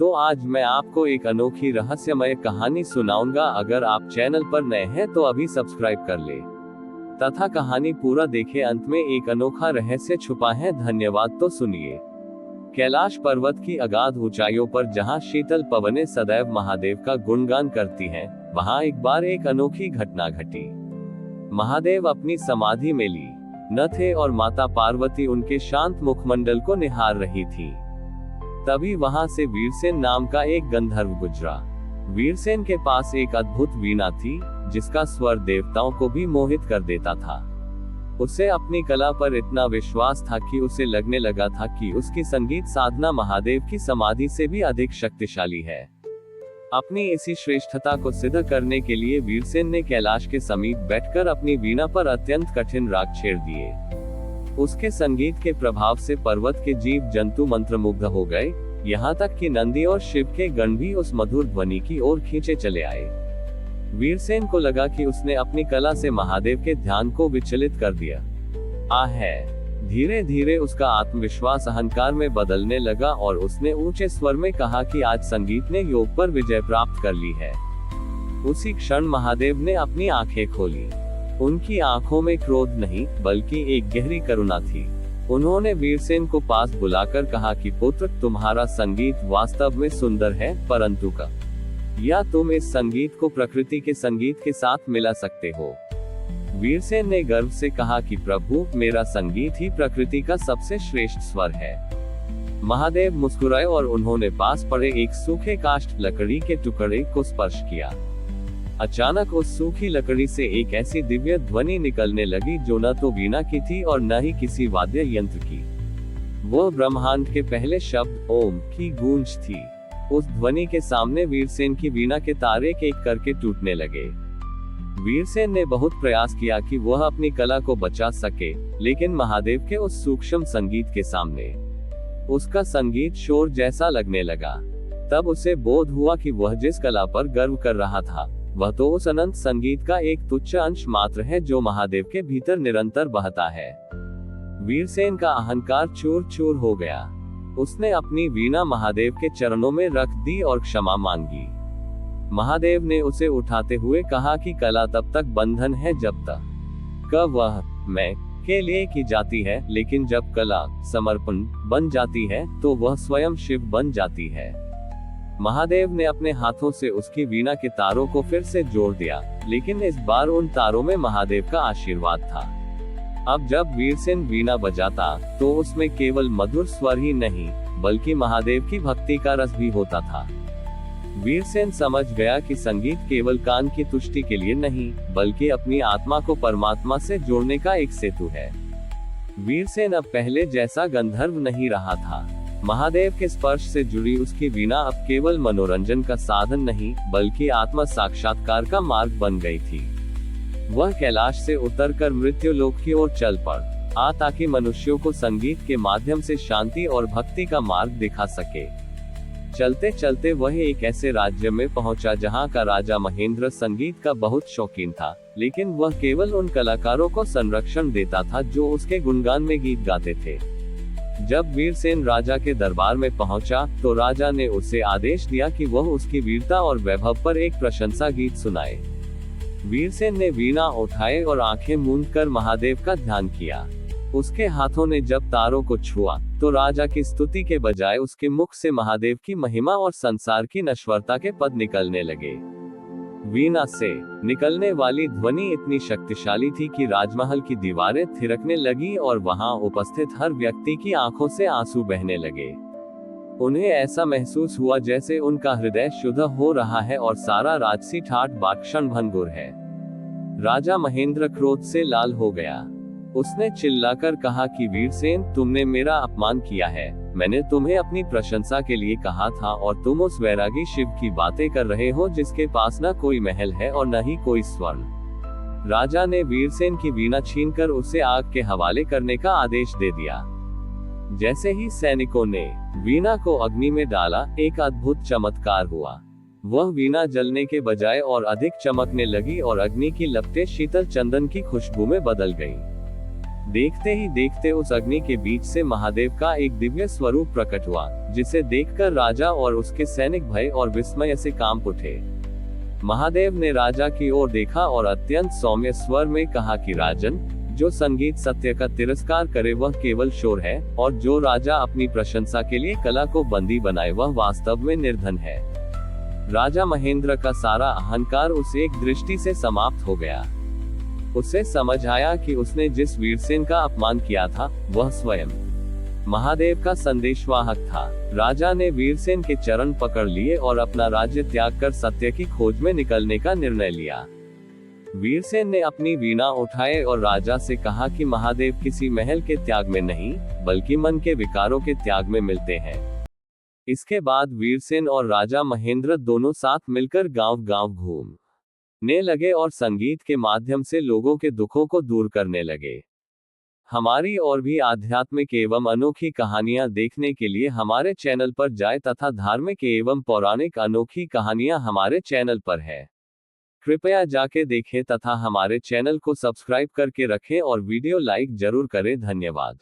तो आज मैं आपको एक अनोखी रहस्यमय कहानी सुनाऊंगा। अगर आप चैनल पर नए हैं तो अभी सब्सक्राइब कर ले तथा कहानी पूरा देखें। अंत में एक अनोखा रहस्य छुपा है। धन्यवाद। तो सुनिए। कैलाश पर्वत की अगाध ऊंचाइयों पर जहां शीतल पवनें सदैव महादेव का गुणगान करती हैं, वहां एक बार एक अनोखी घटना घटी। महादेव अपनी समाधि में लीन थे और माता पार्वती उनके शांत मुखमंडल को निहार रही थी। तभी वहां से वीरसेन नाम का एक गंधर्व गुजरा। वीरसेन के पास एक अद्भुत वीणा थी, जिसका स्वर देवताओं को भी मोहित कर देता था। उसे अपनी कला पर इतना विश्वास था कि उसे लगने लगा था कि उसकी संगीत साधना महादेव की समाधि से भी अधिक शक्तिशाली है। अपनी इसी श्रेष्ठता को सिद्ध करने के लिए वीरसेन ने कैलाश के समीप बैठकर अपनी वीणा पर अत्यंत कठिन राग छेड़ दिए। उसके संगीत के प्रभाव से पर्वत के जीव जंतु मंत्रमुग्ध हो गए, यहाँ तक कि नंदी और शिव के गण भी उस मधुर ध्वनि की ओर खींचे चले आए। वीरसेन को लगा कि उसने अपनी कला से महादेव के ध्यान को विचलित कर दिया है। धीरे धीरे उसका आत्मविश्वास अहंकार में बदलने लगा और उसने ऊंचे स्वर में कहा कि आज संगीत ने योग पर विजय प्राप्त कर ली है। उसी क्षण महादेव ने अपनी आंखें खोली। उनकी आंखों में क्रोध नहीं, बल्कि एक गहरी करुणा थी। उन्होंने वीरसेन को पास बुलाकर कहा कि पुत्र, तुम्हारा संगीत वास्तव में सुंदर है, परंतु या तुम इस संगीत को प्रकृति के संगीत के साथ मिला सकते हो। वीरसेन ने गर्व से कहा कि प्रभु, मेरा संगीत ही प्रकृति का सबसे श्रेष्ठ स्वर है। महादेव मुस्कुराए और उन्होंने पास पड़े एक सूखे काष्ठ लकड़ी के टुकड़े को स्पर्श किया। अचानक उस सूखी लकड़ी से एक ऐसी दिव्य ध्वनि निकलने लगी जो न तो वीणा की थी और न ही किसी वाद्य यंत्र की। वह ब्रह्मांड के पहले शब्द ओम की गूंज थी। उस ध्वनि के सामने वीरसेन की वीणा के तार एक एक करके टूटने लगे। वीरसेन ने बहुत प्रयास किया कि वह अपनी कला को बचा सके, लेकिन महादेव के उस सूक्ष्म संगीत के सामने उसका संगीत शोर जैसा लगने लगा। तब उसे बोध हुआ कि वह जिस कला पर गर्व कर रहा था, वह तो उस अनंत संगीत का एक तुच्छ अंश मात्र है जो महादेव के भीतर निरंतर बहता है। वीरसेन का अहंकार चूर चूर हो गया। उसने अपनी वीणा महादेव के चरणों में रख दी और क्षमा मांगी। महादेव ने उसे उठाते हुए कहा कि कला तब तक बंधन है जब तक वह मैं के लिए की जाती है, लेकिन जब कला समर्पण बन जाती है तो वह स्वयं शिव बन जाती है। महादेव ने अपने हाथों से उसकी वीणा के तारों को फिर से जोड़ दिया, लेकिन इस बार उन तारों में महादेव का आशीर्वाद था। अब जब वीरसेन वीणा बजाता तो उसमें केवल मधुर स्वर ही नहीं, बल्कि महादेव की भक्ति का रस भी होता था। वीरसेन समझ गया कि संगीत केवल कान की तुष्टि के लिए नहीं, बल्कि अपनी आत्मा को परमात्मा से जोड़ने का एक सेतु है। वीरसेन अब पहले जैसा गंधर्व नहीं रहा था। महादेव के स्पर्श से जुड़ी उसकी वीणा अब केवल मनोरंजन का साधन नहीं, बल्कि आत्म साक्षात्कार का मार्ग बन गई थी। वह कैलाश से उतरकर मृत्यु लोक की ओर चल पड़ा, ताकि मनुष्यों को संगीत के माध्यम से शांति और भक्ति का मार्ग दिखा सके। चलते चलते वह एक ऐसे राज्य में पहुंचा जहां का राजा महेंद्र संगीत का बहुत शौकीन था, लेकिन वह केवल उन कलाकारों को संरक्षण देता था जो उसके गुणगान में गीत गाते थे। जब वीरसेन राजा के दरबार में पहुंचा तो राजा ने उसे आदेश दिया कि वह उसकी वीरता और वैभव पर एक प्रशंसा गीत सुनाए। वीरसेन ने वीणा उठाए और आंखें मूंदकर महादेव का ध्यान किया। उसके हाथों ने जब तारों को छुआ तो राजा की स्तुति के बजाय उसके मुख से महादेव की महिमा और संसार की नश्वरता के पद निकलने लगे। वीणा से निकलने वाली ध्वनि इतनी शक्तिशाली थी कि राजमहल की दीवारें थिरकने लगी और वहां उपस्थित हर व्यक्ति की आंखों से आंसू बहने लगे। उन्हें ऐसा महसूस हुआ जैसे उनका हृदय शुद्ध हो रहा है और सारा राजसी ठाट बाट क्षण भंगुर है। राजा महेंद्र क्रोध से लाल हो गया। उसने चिल्लाकर कहा कि वीरसेन, तुमने मेरा अपमान किया है। मैंने तुम्हें अपनी प्रशंसा के लिए कहा था और तुम उस वैरागी शिव की बातें कर रहे हो जिसके पास न कोई महल है और न ही कोई स्वर्ण। राजा ने वीरसेन की वीणा छीनकर उसे आग के हवाले करने का आदेश दे दिया। जैसे ही सैनिकों ने वीणा को अग्नि में डाला, एक अद्भुत चमत्कार हुआ। वह वीणा जलने के बजाय और अधिक चमकने लगी और अग्नि की लपटें शीतल चंदन की खुशबू में बदल गईं। देखते ही देखते उस अग्नि के बीच से महादेव का एक दिव्य स्वरूप प्रकट हुआ, जिसे देखकर राजा और उसके सैनिक भय और विस्मय से कांप उठे। महादेव ने राजा की ओर देखा और अत्यंत सौम्य स्वर में कहा कि राजन, जो संगीत सत्य का तिरस्कार करे वह केवल शोर है, और जो राजा अपनी प्रशंसा के लिए कला को बंदी बनाए वह वास्तव में निर्धन है। राजा महेंद्र का सारा अहंकार उस एक दृष्टि से समाप्त हो गया। उसे समझ आया कि उसने जिस वीरसेन का अपमान किया था वह स्वयं महादेव का संदेशवाहक था। राजा ने वीरसेन के चरण पकड़ लिए और अपना राज्य त्याग कर सत्य की खोज में निकलने का निर्णय लिया। वीरसेन ने अपनी वीणा उठाए और राजा से कहा कि महादेव किसी महल के त्याग में नहीं, बल्कि मन के विकारों के त्याग में मिलते हैं। इसके बाद वीरसेन और राजा महेंद्र दोनों साथ मिलकर गांव-गांव घूमने लगे और संगीत के माध्यम से लोगों के दुखों को दूर करने लगे। हमारी और भी आध्यात्मिक एवं अनोखी कहानियां देखने के लिए हमारे चैनल पर जाएं तथा धार्मिक एवं पौराणिक अनोखी कहानियां हमारे चैनल पर है। कृपया जाके देखें तथा हमारे चैनल को सब्सक्राइब करके रखें और वीडियो लाइक जरूर करें। धन्यवाद।